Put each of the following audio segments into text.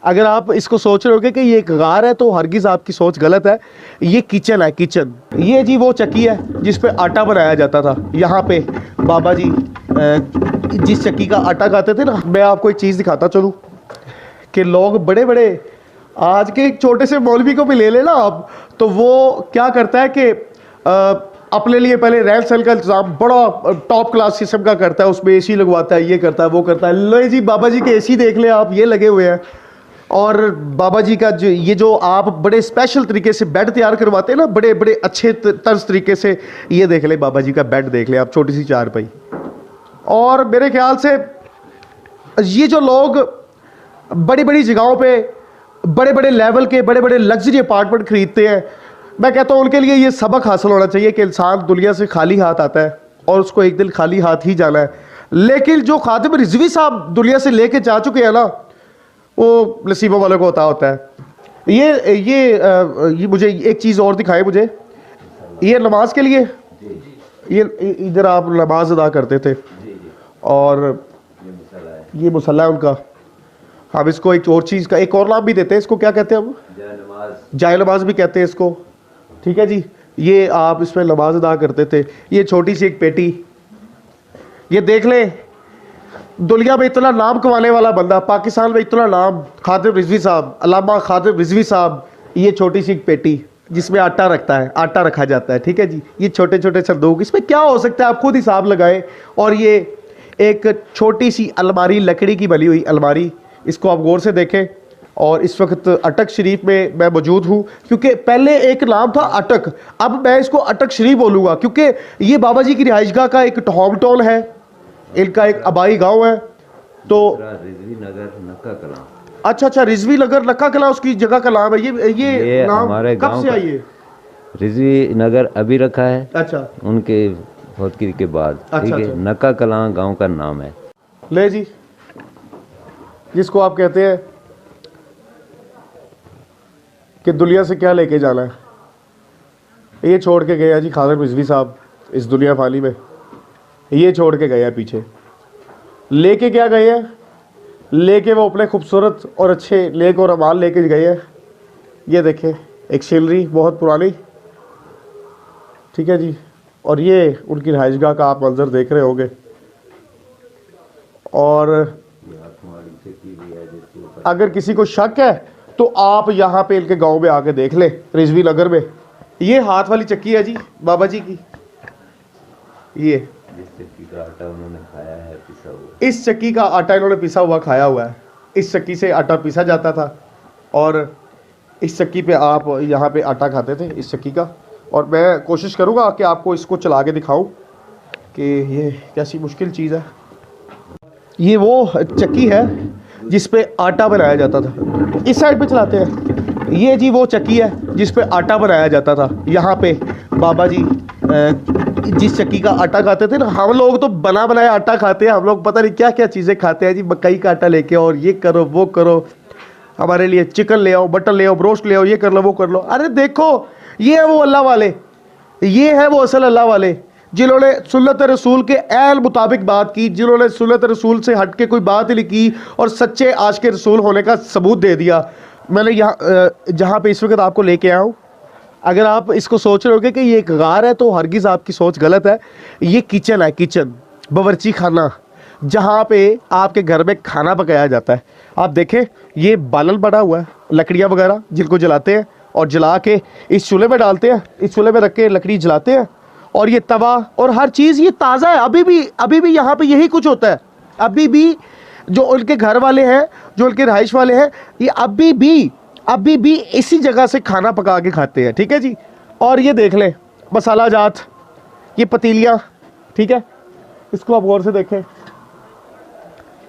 अगर आप इसको सोच रहे होगे कि ये एक गार है तो हरगिज़ आपकी सोच गलत है। ये किचन है, किचन। ये जी वो चक्की है जिस पे आटा बनाया जाता था। यहाँ पे बाबा जी जिस चक्की का आटा खाते थे ना, मैं आपको एक चीज़ दिखाता चलूँ कि लोग बड़े बड़े, आज के एक छोटे से मौलवी को भी ले लेना आप, तो वो क्या करता है कि अपने लिए पहले रहन सहन का इंतजाम बड़ा टॉप क्लास किस्म का करता है, उसमें एसी लगवाता है, ये करता है, वो करता है। लो जी बाबा जी के एसी देख ले आप, ये लगे हुए हैं। और बाबा जी का जो आप बड़े स्पेशल तरीके से बेड तैयार करवाते हैं ना, बड़े बड़े अच्छे तर्ज तरीके से, ये देख ले बाबा जी का बेड देख ले आप, छोटी सी चारपाई। और मेरे ख्याल से ये जो लोग बड़ी बड़ी जगहों पे बड़े बड़े लेवल के बड़े बड़े लग्जरी अपार्टमेंट खरीदते हैं, मैं कहता हूँ उनके लिए ये सबक हासिल होना चाहिए कि इंसान दुनिया से खाली हाथ आता है और उसको एक दिन खाली हाथ ही जाना है। लेकिन जो खातिम रिजवी साहब दुनिया से लेके जा चुके हैं ना, वो नसीबों वालों को होता है। ये मुझे एक चीज़ और दिखाए मुझे, ये नमाज के लिए, ये इधर आप नमाज अदा करते थे और ये मुसल्ला है उनका। हम इसको एक और चीज़ का एक और नाम भी देते हैं, इसको क्या कहते हैं हम? जाय नमाज भी कहते हैं इसको, ठीक है जी। ये आप इसमें नमाज अदा करते थे। ये छोटी सी एक पेटी, ये देख लें, दुनिया में इतना नाम कमाने वाला बंदा, पाकिस्तान में इतना नाम, खातिम रिजवी साहब, अल्लामा खातिम रिजवी साहब। ये छोटी सी एक पेटी जिसमें आटा रखता है, आटा रखा जाता है, ठीक है जी। ये छोटे छोटे संदूक, इसमें क्या हो सकता है आप खुद हिसाब लगाएं। और ये एक छोटी सी अलमारी, लकड़ी की बनी हुई अलमारी, इसको आप गौर से देखें। और इस वक्त अटक शरीफ में मैं मौजूद हूँ, क्योंकि पहले एक नाम था अटक, अब मैं इसको अटक शरीफ बोलूँगा, क्योंकि ये बाबा जी की रिहाइशगाह का एक होम टाउन है, इनका एक आबाई गांव है। तो रिजवी नगर नक्का कलां। अच्छा, रिजवी नगर नक्का कलां उसकी जगह का नाम है। ये नाम हमारे कब से आई है? रिजवी नगर अभी रखा है, अच्छा, उनके फौतगी के बाद, ठीक है। नक्का कलां गांव का नाम है। ले जी, जिसको आप कहते हैं कि दुनिया से क्या लेके जाना है, ये छोड़ के गए हैं जी खातिम रिजवी साहब इस दुनिया फानी में। ये छोड़ के गए हैं पीछे, लेके क्या गए हैं? लेके वो अपने खूबसूरत और अच्छे लेक और अमाल लेके गए हैं। ये देखें, एक शिलरी बहुत पुरानी, ठीक है जी। और ये उनकी रिहाइशगाह का आप मंजर देख रहे होंगे। और अगर किसी को शक है तो आप यहाँ पे इनके गांव में आके देख ले, रिजवी नगर में। ये हाथ वाली चक्की है जी बाबा जी की। ये जिस चक्की का आटा उन्होंने खाया है, पिसा हुआ, इस चक्की का आटा इन्होंने पिसा हुआ खाया हुआ है। इस चक्की से आटा पिसा जाता था और इस चक्की पे आप यहाँ पे आटा खाते थे, इस चक्की का। और मैं कोशिश करूँगा कि आपको इसको चला के दिखाऊँ कि ये कैसी मुश्किल चीज़ है। ये वो चक्की है जिस पे आटा बनाया जाता था। इस साइड पे चलाते हैं। ये जी वो चक्की है जिस पे आटा बनाया जाता था। यहाँ पे बाबा जी जिस चक्की का आटा खाते थे ना, हम लोग तो बना बनाया आटा खाते हैं, हम लोग पता नहीं क्या क्या चीज़ें खाते हैं जी, मकई का आटा लेके और ये करो वो करो, हमारे लिए चिकन ले आओ, मटन ले आओ, ब्रोस्ट ले आओ, ये कर लो वो कर लो। अरे देखो, ये है वो अल्लाह वाले, ये है वो असल अल्लाह वाले जिन्होंने सुन्नत रसूल के ऐन मुताबिक बात की, जिन्होंने सुन्नत रसूल से हट के कोई बात ही नहीं की और सच्चे आशिक रसूल होने का सबूत दे दिया। मैंने यहाँ जहाँ पे इस वक्त आपको लेके आया हूँ, अगर आप इसको सोच रहे होगे कि ये एक गार है तो हरगिज़ आपकी सोच गलत है। ये किचन है, किचन, बावर्ची खाना, जहाँ पे आपके घर में खाना पकाया जाता है। आप देखें, ये बालन पड़ा हुआ है, लकड़ियाँ वगैरह जिनको जलाते हैं और जला के इस चूल्हे में डालते हैं, इस चूल्हे में रख के लकड़ी जलाते हैं। और ये तवा और हर चीज़ ये ताज़ा है। अभी भी यहाँ पे यही कुछ होता है। अभी भी जो उनके घर वाले हैं, जो उनके रहाइश वाले हैं, ये अभी भी इसी जगह से खाना पका के खाते हैं, ठीक है जी। और ये देख लें मसाला जात, ये पतीलियाँ, ठीक है, इसको आप गौर से देखें।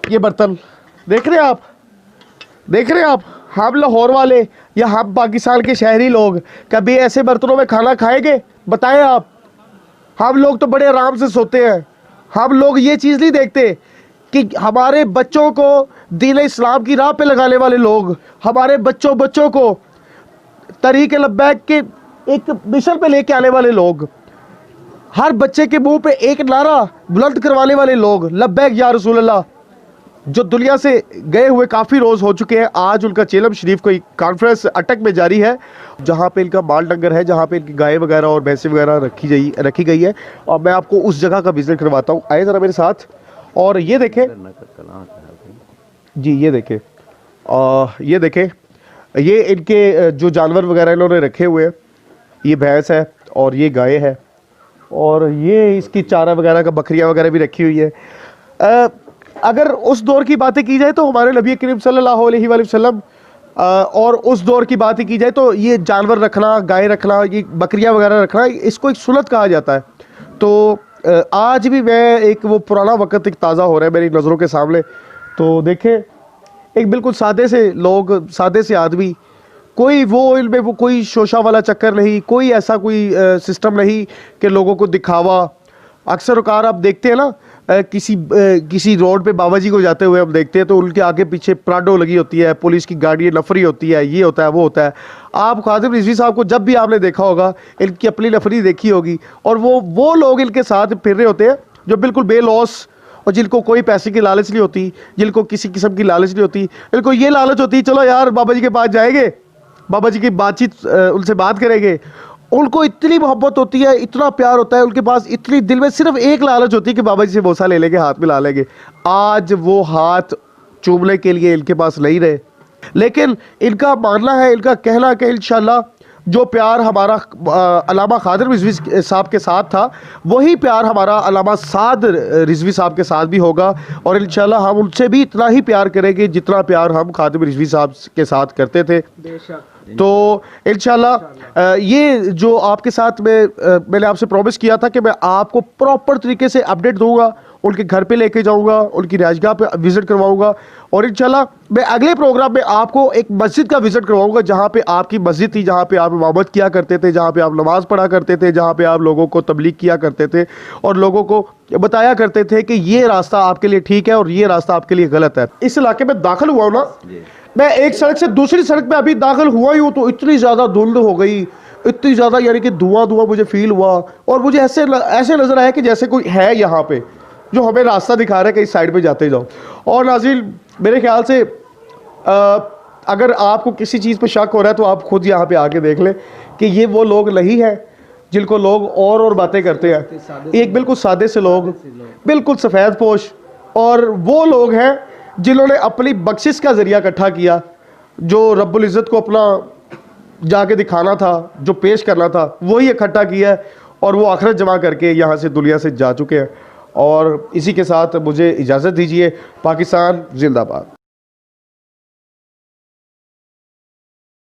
ये बर्तन देख रहे हैं आप, हम लाहौर वाले या हम पाकिस्तान के शहरी लोग कभी ऐसे बर्तनों में खाना खाएंगे? बताएं आप। हम लोग तो बड़े आराम से सोते हैं। हम लोग ये चीज़ नहीं देखते कि हमारे बच्चों को दीन इस्लाम की राह पे लगाने वाले लोग, हमारे बच्चों को तरीक़े लब्बैक के एक मिशन पे लेके आने वाले लोग, हर बच्चे के मुंह पे एक नारा बुलंद करवाने वाले लोग, लब्बैक या रसूल अल्लाह, जो दुनिया से गए हुए काफ़ी रोज़ हो चुके हैं, आज उनका चेलम शरीफ कोई कॉन्फ्रेंस अटक में जारी है, जहाँ पे इनका माल डंगर है, जहाँ पे इनकी गाय वगैरह और भैंसें वगैरह रखी गई है। और मैं आपको उस जगह का विजिट करवाता हूँ, आए ज़रा मेरे साथ। और ये देखें जी, ये देखें, ये देखें, ये इनके जो जानवर वगैरह इन्होंने रखे हुए हैं, ये भैंस है और ये गाय है, और ये इसकी चारा वगैरह का बकरियां वगैरह भी रखी हुई है। अगर उस दौर की बातें की जाए तो हमारे नबी करीम सल्लल्लाहु अलैहि वसल्लम, और उस दौर की बातें की जाए तो ये जानवर रखना, गाय रखना, ये बकरियां वगैरह रखना, इसको एक सुन्नत कहा जाता है। तो आज भी मैं एक वो पुराना वक़्त एक ताज़ा हो रहा है मेरी नज़रों के सामने। तो देखें, एक बिल्कुल सादे से लोग, सादे से आदमी, कोई वो इनमें वो कोई शोशा वाला चक्कर नहीं, कोई ऐसा कोई सिस्टम नहीं कि लोगों को दिखावा। अक्सर औकार आप देखते हैं ना, किसी रोड पे बाबा जी को जाते हुए हम देखते हैं तो उनके आगे पीछे प्राडो लगी होती है, पुलिस की गाड़ी नफरी होती है, ये होता है वो होता है। आप खादिम रिजवी साहब को जब भी आपने देखा होगा, इनकी अपनी नफरी देखी होगी, और वो लोग इनके साथ फिर रहे होते हैं जो बिल्कुल बेलॉस, और जिनको कोई पैसे की लालच नहीं होती, जिनको किसी किस्म की लालच नहीं होती, इनको ये लालच होती है चलो यार बाबा जी के पास जाएंगे, बाबा जी की बातचीत, उनसे बात करेंगे। उनको इतनी मोहब्बत होती है, इतना प्यार होता है उनके पास, इतनी दिल में सिर्फ एक लालच होती है कि बाबा जी से बोसा ले लेंगे, हाथ मिला लेंगे। आज वो हाथ चूमने के लिए इनके पास नहीं रहे, लेकिन इनका मानना है, इनका कहना है कि इंशाल्लाह जो प्यार हमारा अल्लामा खादिर रिजवी साहब के साथ था, वही प्यार हमारा अल्लामा साद रिजवी साहब के साथ भी होगा, और इंशाल्लाह हम उनसे भी इतना ही प्यार करेंगे जितना प्यार हम खादिम रिजवी साहब के साथ करते थे। तो इंशाल्लाह ये जो आपके साथ मैंने आपसे प्रॉमिस किया था कि मैं आपको प्रॉपर तरीके से अपडेट दूंगा, उनके घर पे लेके जाऊंगा, उनकी रिहाइशगाह पे विज़िट करवाऊंगा, और इंशाल्लाह मैं अगले प्रोग्राम में आपको एक मस्जिद का विज़िट करवाऊंगा, जहाँ पे आपकी मस्जिद थी, जहाँ पे आप इमामत किया करते थे, जहाँ पे आप नमाज़ पढ़ा करते थे, जहाँ पे आप लोगों को तबलीग किया करते थे और लोगों को बताया करते थे कि ये रास्ता आपके लिए ठीक है और ये रास्ता आपके लिए गलत है। इस इलाके में दाखिल हुआ हूँ ना, मैं एक सड़क से दूसरी सड़क पे अभी दाखिल हुआ ही हूँ तो इतनी ज़्यादा धुंध हो गई, इतनी ज़्यादा यानी कि धुआं मुझे फील हुआ, और मुझे ऐसे नज़र आया कि जैसे कोई है यहाँ पे जो हमें रास्ता दिखा रहा है कि इस साइड पे जाते जाओ। और नाज़रीन, मेरे ख्याल से अगर आपको किसी चीज़ पे शक हो रहा है तो आप खुद यहाँ पे आके देख लें कि ये वो लोग नहीं हैं जिनको लोग और बातें करते हैं। एक बिल्कुल सादे से लोग, बिल्कुल सफ़ेद पोश, और वो लोग हैं जिन्होंने अपनी बख्शिश का ज़रिया इकट्ठा किया, जो रब्बुल इज़्ज़त को अपना जाके दिखाना था, जो पेश करना था, वही इकट्ठा किया है, और वो आखिरत जमा करके यहाँ से दुनिया से जा चुके हैं। और इसी के साथ मुझे इजाज़त दीजिए। पाकिस्तान जिंदाबाद।